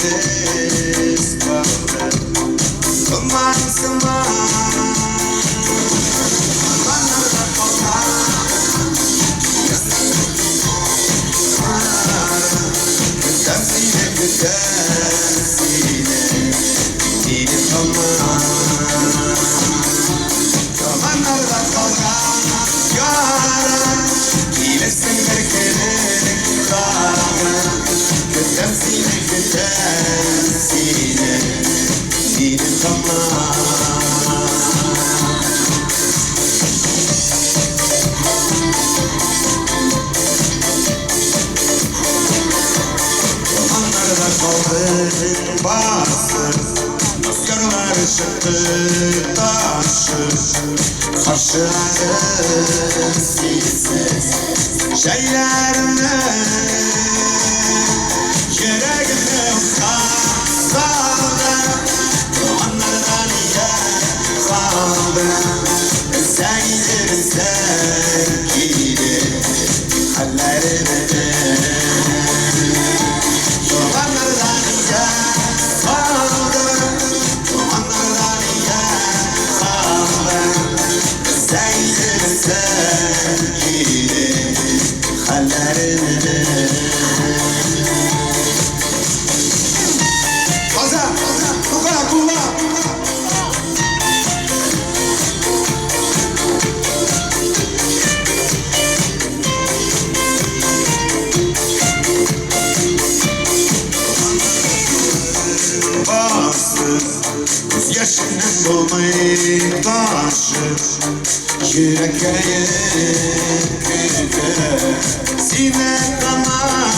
yalnız kaldı. Zaman zaman zamanlarda kalkan güzelsine güzelsine yine zaman zamanlarda kalkan yara iyilesin berkelerek dalga güzelsine güzelsine yine zaman. Zamanlarda kaldı bastır, rüzgarlar çıktı taşır, karşıladım sizi şeylerimle, yüreğimde saldım, zamanlardan niye kaldım, sevgilim sevgili hallerime de. Zamanlardan niye kaldım, zamanlardan niye kaldım, sevgilim sevgili hallerime de. Hazır, bu kadar kullan. Göz yaşının dolmayı taşır, yüreklere güde sine kanar.